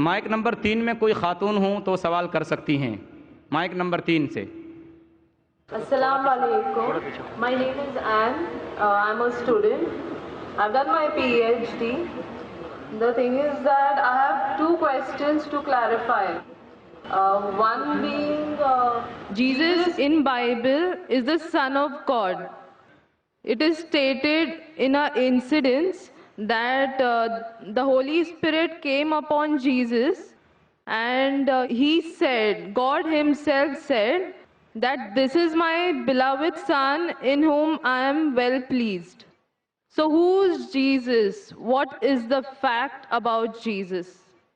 Mic number 3 میں کوئی خاتون ہوں تو سوال کر سکتی ہیں، مائک نمبر 3 سے۔ Assalamu alaikum. My name is Anne. I'm a student. I've done my PhD. The thing is that I have two questions to clarify. One being, Jesus in Bible is the Son of God. It is stated in an incident that the Holy Spirit came upon Jesus, and he said, God himself said, that this is my beloved Son in whom I am well pleased. So who's Jesus? What is the fact about Jesus?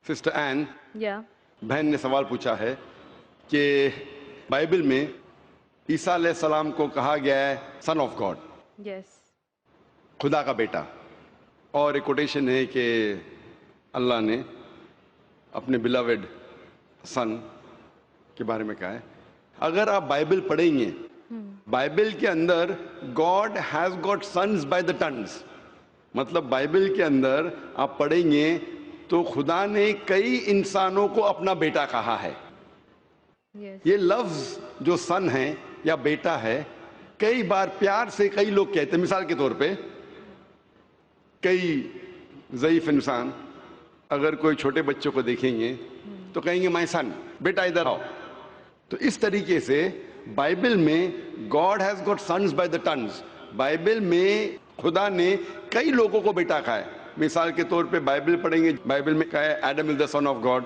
Sister N, Yeah. بہن نے سوال پوچھا ہے کہ Bible میں عیسیٰ علیہ السلام کو کہا گیا ہے سن آف گاڈ، Yes. خدا کا بیٹا، اور ایک کوٹیشن ہے کہ اللہ نے اپنے بلاوڈ سن کے بارے میں کہا ہے۔ اگر آپ بائبل پڑھیں گے، بائبل کے اندر God has got sons by the tons, مطلب بائبل کے اندر آپ پڑھیں گے تو خدا نے کئی انسانوں کو اپنا بیٹا کہا ہے۔ Yes. یہ لفظ جو سن ہے یا بیٹا ہے، کئی بار پیار سے کئی لوگ کہتے ہیں۔ مثال کے طور پہ کئی ضعیف انسان اگر کوئی چھوٹے بچوں کو دیکھیں گے تو کہیں گے مائی سن، بیٹا ادھر آؤ۔ تو اس طریقے سے بائبل میں God has got sons by the tons, Bible میں خدا نے کئی لوگوں کو بیٹا کہا ہے۔ مثال کے طور پہ بائبل پڑھیں گے، بائبل میں کہا ہے Adam is the son of God,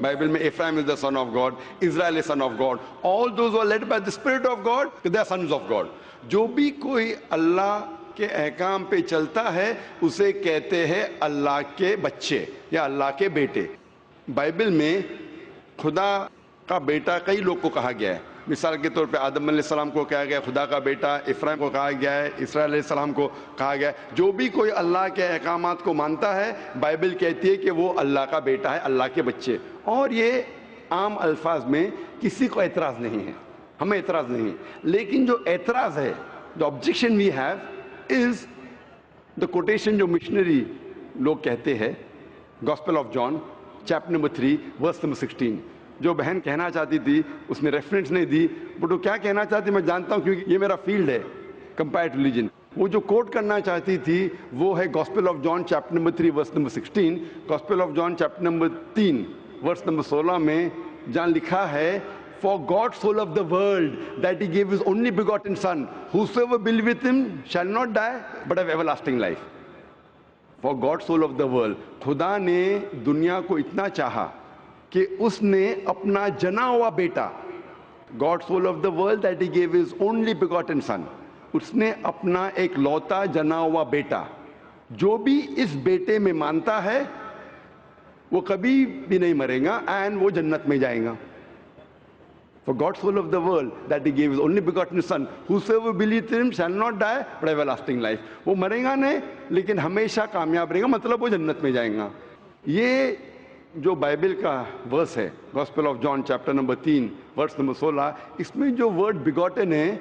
Bible میں Ephraim is the son of God, Israel is son of God, all those who are led by the spirit of God they are sons of God. جو بھی کوئی اللہ کے احکام پہ چلتا ہے اسے کہتے ہیں اللہ کے بچے یا اللہ کے بیٹے۔ بائبل میں خدا کا بیٹا کئی لوگ کو کہا گیا ہے۔ مثال کے طور پہ آدم علیہ السلام کو کہا گیا خدا کا بیٹا، افرایم کو کہا گیا ہے، اسرائیل علیہ السلام کو کہا گیا ہے۔ جو بھی کوئی اللہ کے احکامات کو مانتا ہے بائبل کہتی ہے کہ وہ اللہ کا بیٹا ہے، اللہ کے بچے۔ اور یہ عام الفاظ میں کسی کو اعتراض نہیں ہے، ہمیں اعتراض نہیں ہے۔ لیکن جو اعتراض ہے، جو objection we have is the quotation جو مشنری لوگ کہتے ہیں، gospel of John chapter number 3 verse number 16۔ جو بہن کہنا چاہتی تھی اس نے ریفرنس نہیں دی، بٹ وہ کیا کہنا چاہتی میں جانتا ہوں کیونکہ یہ میرا فیلڈ ہے، کمپیئرڈ ریلیجن۔ وہ جو کوٹ کرنا چاہتی تھی وہ ہے gospel of John chapter number 3 verse number 16۔ Gospel of John chapter number 3 verse number 16 میں جہاں لکھا ہے For God so loved the world that he gave his only begotten son, whosoever believeth with him shall not die but have everlasting life. For God so loved the world. خدا نے دنیا کو اتنا چاہا کہ اس نے اپنا جنا ہوا بیٹا، God so loved the world that he gave his only begotten son. اس نے اپنا ایک لوتا جنا ہوا بیٹا، جو بھی اس بیٹے میں مانتا ہے وہ کبھی بھی نہیں مرے گا اینڈ وہ جنت میں جائے گا۔ For God so loved the world that he gave his only begotten son, whosoever believeth in him shall not die but have everlasting life. وہ مرے گا نہیں لیکن ہمیشہ کامیاب رہے گا، مطلب وہ جنت میں جائیں گا۔ یہ جو بائبل کا ورس ہے gospel of John chapter number 3 verse number 16، اس میں جو ورڈ بیگوٹن ہے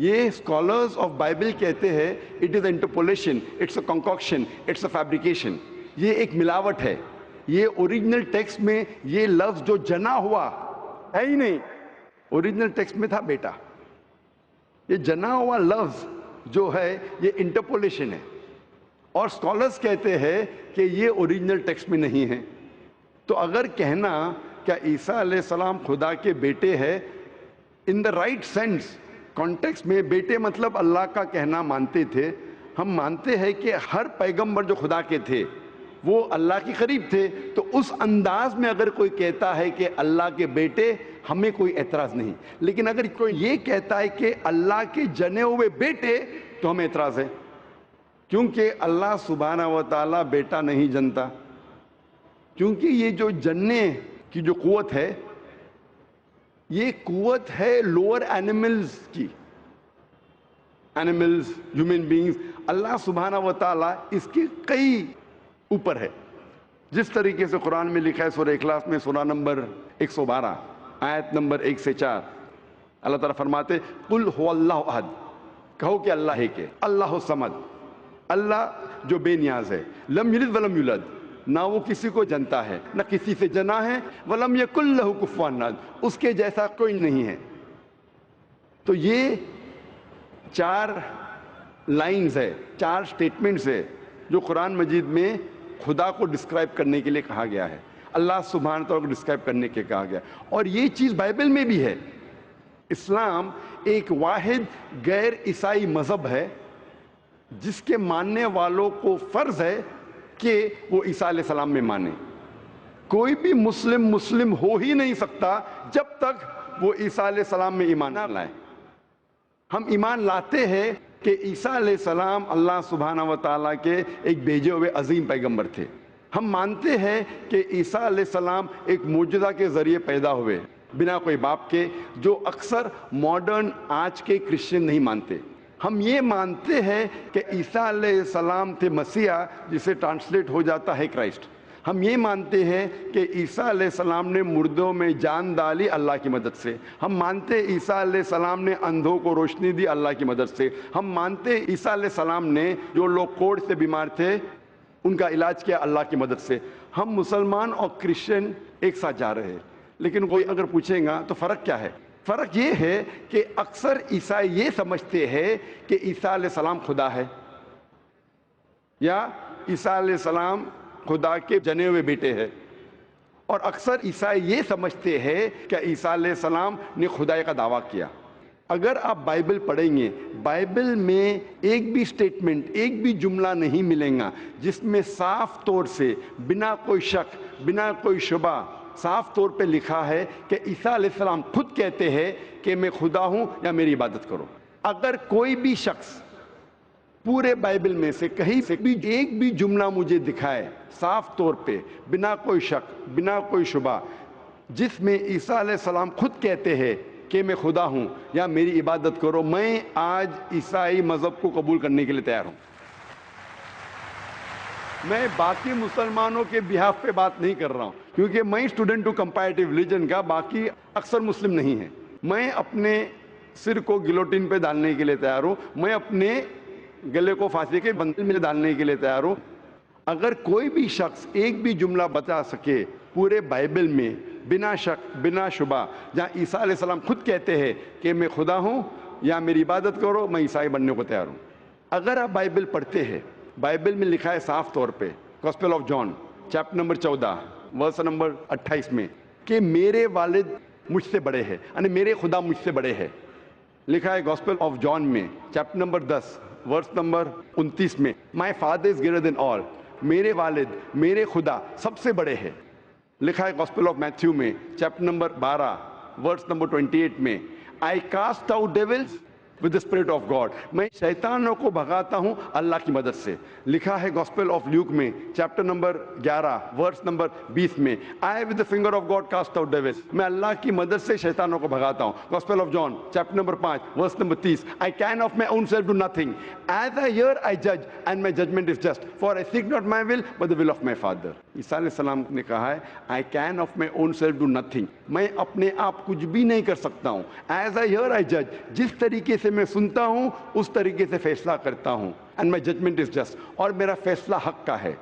یہ اسکالرز آف بائبل کہتے ہیں it is interpolation, it's a concoction, it's a fabrication. یہ ایک ملاوٹ ہے۔ یہ اوریجنل ٹیکسٹ میں یہ لفظ جو جنا ہوا ہے ہی نہیں، اوریجنل ٹیکسٹ میں تھا بیٹا۔ یہ جنا ہوا لفظ جو ہے یہ انٹرپولیشن ہے، اور اسکالرز کہتے ہیں کہ یہ اوریجنل ٹیکسٹ میں نہیں ہے۔ تو اگر کہنا کیا عیسیٰ علیہ السلام خدا کے بیٹے ہے ان دا رائٹ سینس کانٹیکسٹ میں، بیٹے مطلب اللہ کا کہنا مانتے تھے۔ ہم مانتے ہیں کہ ہر پیغمبر جو خدا کے تھے وہ اللہ کے قریب تھے، تو اس انداز میں اگر کوئی کہتا ہے کہ اللہ کے بیٹے، ہمیں کوئی اعتراض نہیں۔ لیکن اگر کوئی یہ کہتا ہے کہ اللہ کے جنے ہوئے بیٹے، تو ہمیں اعتراض ہے، کیونکہ اللہ سبحانہ و تعالیٰ بیٹا نہیں جنتا۔ کیونکہ یہ جو جننے کی جو قوت ہے یہ قوت ہے لوور اینیملز کی، اینیملز، ہیومن بینگز۔ اللہ سبحانہ و تعالیٰ اس کے کئی اوپر ہے، جس طریقے سے قرآن میں لکھا ہے سورہ اخلاص میں سورہ نمبر 112 آیت نمبر 1 سے 4، اللہ تعالیٰ فرماتے قل هو اللہ احد، کہو کہ اللہ ہے کہ اللہ الصمد، اللہ جو بے نیاز ہے، لم یلد ولم یولد، نہ وہ کسی کو جنتا ہے نہ کسی سے جنا ہے، ولم یکن لہ کفوا احد، اس کے جیسا کوئی نہیں ہے۔ تو یہ 4 لائنز ہے، 4 سٹیٹمنٹس ہے جو قرآن مجید میں خدا کو ڈسکرائب کرنے کے لیے کہا گیا ہے، اللہ سبحانہ تعالیٰ کو ڈسکرائب کرنے کے کہا گیا، اور یہ چیز بائبل میں بھی ہے۔ اسلام ایک واحد غیر عیسائی مذہب ہے جس کے ماننے والوں کو فرض ہے کہ وہ عیسیٰ علیہ السلام میں مانے۔ کوئی بھی مسلم ہو ہی نہیں سکتا جب تک وہ عیسیٰ علیہ السلام میں ایمان نہ لائے۔ ہم ایمان لاتے ہیں کہ عیسیٰ علیہ السلام اللہ سبحانہ و تعالیٰ کے ایک بھیجے ہوئے عظیم پیغمبر تھے۔ ہم مانتے ہیں کہ عیسیٰ علیہ السلام ایک معجزہ کے ذریعے پیدا ہوئے بنا کوئی باپ کے، جو اکثر ماڈرن آج کے کرسچن نہیں مانتے۔ ہم یہ مانتے ہیں کہ عیسیٰ علیہ السلام تھے مسیح، جسے ٹرانسلیٹ ہو جاتا ہے کرائسٹ۔ ہم یہ مانتے ہیں کہ عیسیٰ علیہ السلام نے مردوں میں جان ڈالی اللہ کی مدد سے۔ ہم مانتے ہیں عیسیٰ علیہ السلام نے اندھوں کو روشنی دی اللہ کی مدد سے۔ ہم مانتے ہیں عیسیٰ علیہ السلام نے جو لوگ کوڑھ سے بیمار تھے ان کا علاج کیا اللہ کی مدد سے۔ ہم مسلمان اور کرسچن ایک ساتھ جا رہے ہیں، لیکن کوئی اگر پوچھے گا تو فرق کیا ہے؟ فرق یہ ہے کہ اکثر عیسائی یہ سمجھتے ہیں کہ عیسیٰ علیہ السلام خدا ہے، یا عیسیٰ علیہ السلام خدا کے جنے ہوئے بیٹے ہیں، اور اکثر عیسائی یہ سمجھتے ہیں کہ عیسیٰ علیہ السلام نے خدائی کا دعویٰ کیا۔ اگر آپ بائبل پڑھیں گے، بائبل میں ایک بھی سٹیٹمنٹ، ایک بھی جملہ نہیں ملے گا جس میں صاف طور سے بنا کوئی شک، بنا کوئی شبہ صاف طور پہ لکھا ہے کہ عیسیٰ علیہ السلام خود کہتے ہیں کہ میں خدا ہوں یا میری عبادت کرو۔ اگر کوئی بھی شخص پورے بائبل میں سے کہیں سے بھی ایک بھی جملہ مجھے دکھائے صاف طور پہ بنا کوئی شک، بنا کوئی شبہ، جس میں عیسیٰ علیہ السلام خود کہتے ہیں کہ میں خدا ہوں یا میری عبادت کرو، میں آج عیسائی مذہب کو قبول کرنے کے لیے تیار ہوں۔ میں باقی مسلمانوں کے بہاف پہ بات نہیں کر رہا ہوں، کیونکہ میں اسٹوڈنٹ ہوں کمپیریٹیو ریلیجن کا، باقی اکثر مسلم نہیں ہیں۔ میں اپنے سر کو گلوٹین پہ ڈالنے کے لیے تیار ہوں، میں اپنے گلے کو پھانسی کے بندل میں ڈالنے کے لیے تیار ہوں۔ اگر کوئی بھی شخص ایک بھی جملہ بتا سکے پورے بائبل میں بنا شک، بنا شبہ، جہاں عیسیٰ علیہ السلام خود کہتے ہیں کہ میں خدا ہوں یا میری عبادت کرو، میں عیسائی بننے کو تیار ہوں۔ اگر آپ بائبل پڑھتے ہیں، بائبل میں لکھا ہے صاف طور پہ، gospel of John chapter number 14 verse number 28 میں، کہ میرے والد مجھ سے بڑے ہیں، یعنی میرے خدا مجھ سے بڑے ہیں۔ لکھا ہے گاسپل آف جان میں چیپٹر نمبر 10 ورس نمبر 29 میں، my father is greater than آل، میرے والد، میرے خدا سب سے بڑے ہیں۔ لکھا ہے گاسپل آف میتھیو میں چیپٹر نمبر 12 ورس نمبر 28 میں، I cast out devils with the spirit of God، میں شیطانوں کو بھگاتا ہوں اللہ کی مدد سے۔ لکھا ہے گاسپل آف لیوک میں چیپٹر نمبر 11 ورس نمبر 20 میں، I with the finger of God cast out devils، میں اللہ کی مدد سے شیطانوں کو بھگاتا ہوں۔ Gospel of John chapter number 5 verse number 30، I can of my own self do nothing، as I hear I judge and my judgment is just، for I seek not my will but the will of my Father۔ عیسیٰ علیہ السلام نے کہا ہے I can of my own self do nothing، میں اپنے آپ کچھ بھی نہیں کر سکتا ہوں، as I hear I judge، جس طریقے سے میں سنتا ہوں اس طریقے سے فیصلہ کرتا ہوں، and my judgment is just، اور میرا فیصلہ حق کا ہے،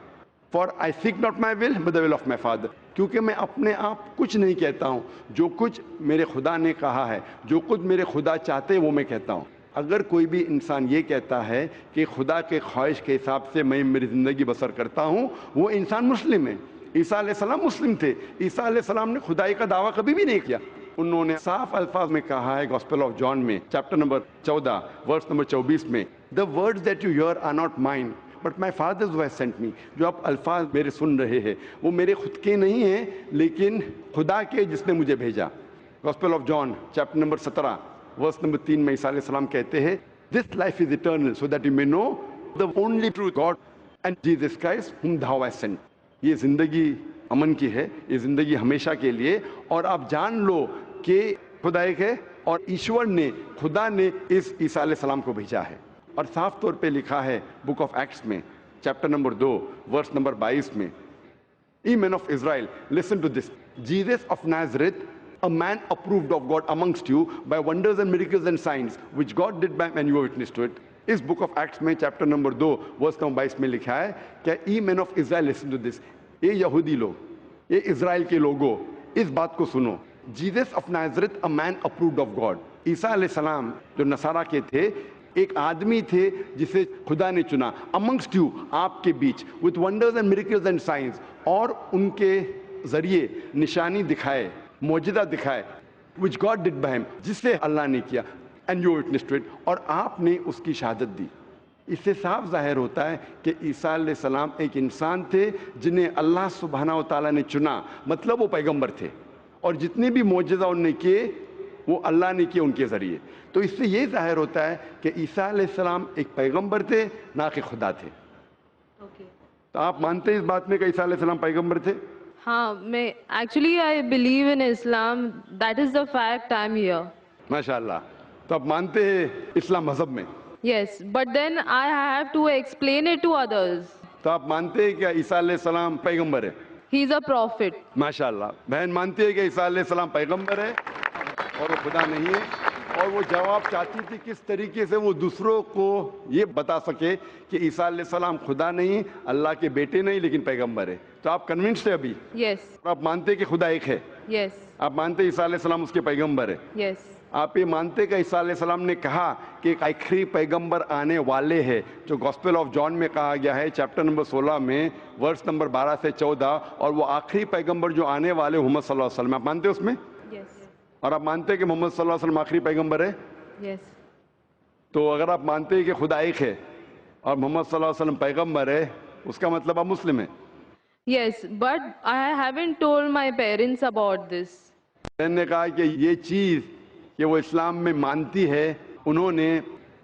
for I seek not my will but the will of my Father، کیونکہ میں اپنے آپ کچھ نہیں کہتا ہوں، جو کچھ میرے خدا نے کہا ہے، جو کچھ میرے خدا چاہتے ہیں وہ میں کہتا ہوں۔ اگر کوئی بھی انسان یہ کہتا ہے کہ خدا کے خواہش کے حساب سے میں میری زندگی بسر کرتا ہوں، وہ انسان مسلم ہے۔ عیسیٰ علیہ السلام مسلم تھے، عیسیٰ علیہ السلام نے خدائی کا دعویٰ کبھی بھی نہیں کیا۔ انہوں نے صاف الفاظ میں کہا ہے گاسپل آف جان میں چیپٹر نمبر 14 ورس نمبر 24 میں، the words that you hear are not mine but my Father who has sent me، جو آپ الفاظ میرے سن رہے ہیں وہ میرے خود کے نہیں ہیں لیکن خدا کے جس نے مجھے بھیجا۔ Gospel of John chapter number 17 verse number 3 میں عیسیٰ علیہ السلام کہتے ہیں this life is eternal so that you may know the only true God and Jesus Christ whom thou hast sent۔ یہ زندگی امن کی ہے، یہ زندگی ہمیشہ کے لیے، اور آپ جان لو کہ خدا ایک ہے اور ایشور نے، خدا نے اس عیسیٰ علیہ السلام کو بھیجا ہے۔ اور صاف طور پہ لکھا ہے بک آف ایکٹس میں چیپٹر نمبر 2 ورس نمبر 22 میں، Ye men of Israel, listen to this, Jesus of Nazareth, a man approved of God amongst you by wonders and miracles and signs which God did by and you were witness to it۔ اس book of Acts میں chapter number 2 verse number 22 میں لکھا ہے کہ ای مین of Israel listen to this, یہ یہودی لوگ, یہ اسرائیل کے لوگوں, اس بات کو سنو. Jesus of Nazareth, a man approved of God. عیسیٰ علیہ السلام جو نصارہ کے تھے, ایک آدمی تھے جسے خدا نے چنا, amongst you, آپ کے بیچ, with wonders and miracles and signs, اور ان کے ذریعے نشانی دکھائے, معجزہ دکھائے, which God did by him, جس سے اللہ نے کیا, and you witnessed to it, اور آپ نے اس کی شہادت دی. اس سے صاف ظاہر ہوتا ہے کہ عیسیٰ علیہ السلام ایک انسان تھے جنہیں اللہ سبحانہ و تعالیٰ نے چنا, مطلب وہ پیغمبر تھے, اور جتنے بھی معجزہ انہوں نے کیے وہ اللہ نے کیے ان کے ذریعے. تو اس سے یہ ظاہر ہوتا ہے کہ عیسیٰ علیہ السلام ایک پیغمبر تھے, نہ کہ خدا تھے. تو آپ مانتے ہیں اس بات میں کہ عیسیٰ علیہ السلام پیغمبر تھے؟ ہاں, میں actually I believe in Islam, that is the fact, I am here. ماشاء اللہ. تو آپ مانتے ہیں اسلام مذہب میں؟ Yes, but then I have to explain it to others. تو آپ مانتے ہیں کہ عیسیٰ علیہ السلام پیغمبر ہے؟ ہی از اے پروفٹ. ماشاء اللہ. بہن مانتی ہے کہ عیسیٰ علیہ السلام پیغمبر ہے اور وہ خدا نہیں ہے, اور وہ جواب چاہتی تھی کس طریقے سے وہ دوسروں کو یہ بتا سکے کہ عیسیٰ علیہ السلام خدا نہیں, اللہ کے بیٹے نہیں, لیکن پیغمبر ہے. تو آپ کنونسڈ ہے ابھی؟ یس. آپ مانتے کہ خدا ایک ہے؟ یس. آپ مانتے عیسیٰ علیہ السلام اس کے پیغمبر ہے؟ یس. آپ یہ مانتے کہ عیسیٰ علیہ السلام نے کہا کہ ایک آخری پیغمبر آنے والے ہیں, جو گاسپل آف جان میں کہا گیا ہے چیپٹر نمبر 16 میں ورس نمبر 12 سے 14, اور وہ آخری پیغمبر جو آنے والے محمد صلی اللہ علیہ وسلم, آپ مانتے اس میں؟ یس. اور آپ مانتے ہیں کہ محمد صلی اللہ علیہ وسلم آخری پیغمبر ہے؟ یس. تو اگر آپ مانتے ہیں کہ خدا ایک ہے اور محمد صلی اللہ علیہ وسلم پیغمبر ہے, اس کا مطلب آپ مسلم ہیں. Yes, but I haven't told my parents about this. میں نے کہا کہ یہ چیز کہ وہ اسلام میں مانتی ہے, انہوں نے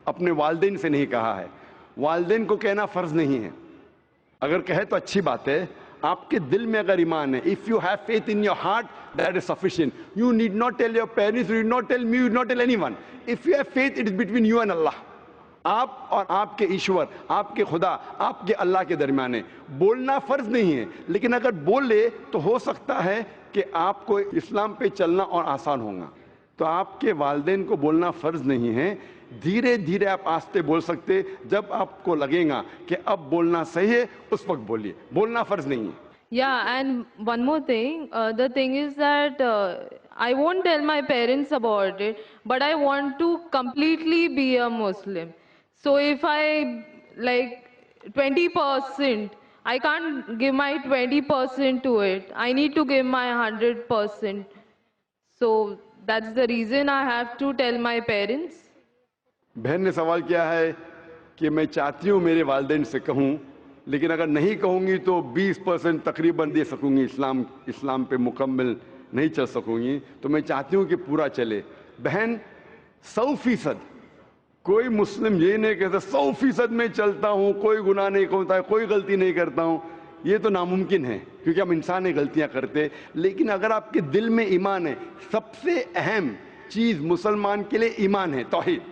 اپنے والدین سے نہیں کہا ہے. والدین کو کہنا فرض نہیں ہے, اگر کہے تو اچھی بات ہے. آپ کے دل میں اگر ایمان ہے, if you have faith in your heart, that is sufficient. You need not tell your parents, you need not tell me, you need not tell anyone. If you have faith, it is between you and Allah. آپ اور آپ کے ایشور, آپ کے خدا, آپ کے اللہ کے درمیان ہے. بولنا فرض نہیں ہے, لیکن اگر بولے تو ہو سکتا ہے کہ آپ کو اسلام پہ چلنا اور آسان ہوگا. تو آپ کے والدین کو بولنا فرض نہیں ہے, دھیرے دھیرے آپ آستے بول سکتے. جب آپ کو لگے گا کہ اب بولنا صحیح ہے, اس وقت بولیے, بولنا فرض نہیں ہے. Yeah, and one more thing, the thing is that I won't tell my parents about it, but I want to completely be a Muslim. So if I like 20%, I can't give my 20% to it. I need to give my 100%. So that's the reason I have to tell my parents. بہن نے سوال کیا ہے کہ میں چاہتی ہوں میرے والدین سے کہوں, لیکن اگر نہیں کہوں گی تو 20% تقریباً دے سکوں گی, اسلام پہ مکمل نہیں چل سکوں گی. تو میں چاہتی ہوں کہ پورا چلے. بہن 100%, کوئی مسلم یہ نہیں کہتا 100% میں چلتا ہوں, کوئی گناہ نہیں کرتا ہے, کوئی غلطی نہیں کرتا ہوں. یہ تو ناممکن ہے, کیونکہ ہم انسان ہیں, غلطیاں کرتے. لیکن اگر آپ کے دل میں ایمان ہے, سب سے اہم چیز مسلمان کے لیے ایمان ہے, توحید.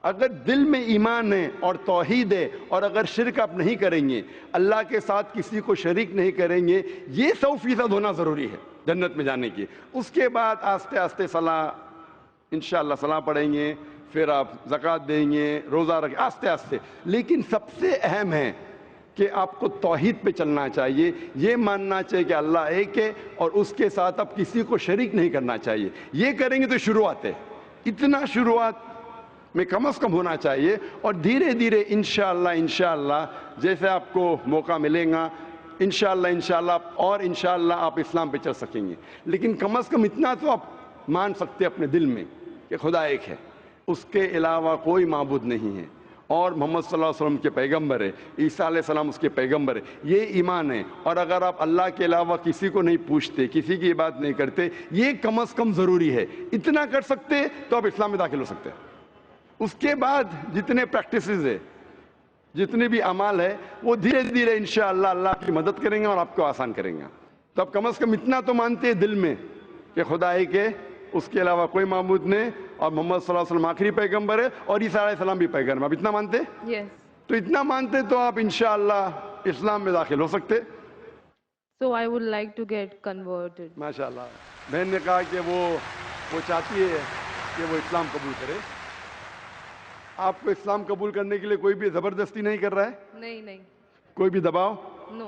اگر دل میں ایمان ہے اور توحید ہے, اور اگر شرک آپ نہیں کریں گے, اللہ کے ساتھ کسی کو شریک نہیں کریں گے, یہ 100% ہونا ضروری ہے جنت میں جانے کی. اس کے بعد آستے آستے صلاح, انشاءاللہ صلاح پڑھیں گے, پھر آپ زکوٰۃ دیں گے, روزہ رکھیں, آستے آستے. لیکن سب سے اہم ہے کہ آپ کو توحید پہ چلنا چاہیے, یہ ماننا چاہیے کہ اللہ ایک ہے, اور اس کے ساتھ آپ کسی کو شریک نہیں کرنا چاہیے. یہ کریں گے تو شروعات ہے, اتنا شروعات میں کم از کم ہونا چاہیے. اور دھیرے دھیرے انشاءاللہ جیسے آپ کو موقع ملے گا, انشاءاللہ اور انشاءاللہ آپ اسلام پہ چل سکیں گے. لیکن کم از کم اتنا تو آپ مان سکتے اپنے دل میں کہ خدا ایک ہے, اس کے علاوہ کوئی معبود نہیں ہے, اور محمد صلی اللہ علیہ وسلم کے پیغمبر ہے, عیسیٰ علیہ السلام اس کے پیغمبر ہے. یہ ایمان ہے. اور اگر آپ اللہ کے علاوہ کسی کو نہیں پوچھتے, کسی کی بات نہیں کرتے, یہ کم از کم ضروری ہے. اتنا کر سکتے تو آپ اسلام میں داخل ہو سکتے ہیں. اس کے بعد جتنے پریکٹسز ہے, جتنے بھی اعمال ہے, وہ دھیرے دھیرے انشاءاللہ اللہ کی مدد کریں گے اور آپ کو آسان کریں گے. تو آپ کم از کم اتنا تو مانتے ہیں دل میں کہ خدا ایک ہے, اس کے علاوہ کوئی معبود نہیں, اور محمد صلی اللہ علیہ وسلم آخری پیغمبر ہے, اور عیسیٰ علیہ السلام بھی پیغمبر ہے. آپ اتنا مانتے؟ Yes. تو اتنا مانتے تو آپ انشاءاللہ اسلام میں داخل ہو سکتے. So I would like to get converted. ماشاءاللہ. بہن نے کہا کہ وہ چاہتی ہے کہ وہ اسلام قبول کرے. آپ کو اسلام قبول کرنے کے لیے کوئی بھی زبردستی نہیں کر رہا ہے؟ نہیں. کوئی بھی دباؤ No.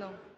No.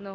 No.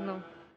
No.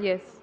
Yes.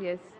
Yes.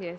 Yes.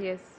Yes.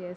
Yes.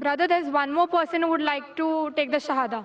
Brother, there's one more person who would like to take the Shahada.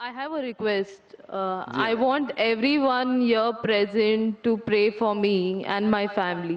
I have a request. I want everyone here present to pray for me and my family.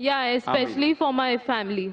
Yeah, especially for my family.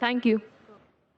Thank you.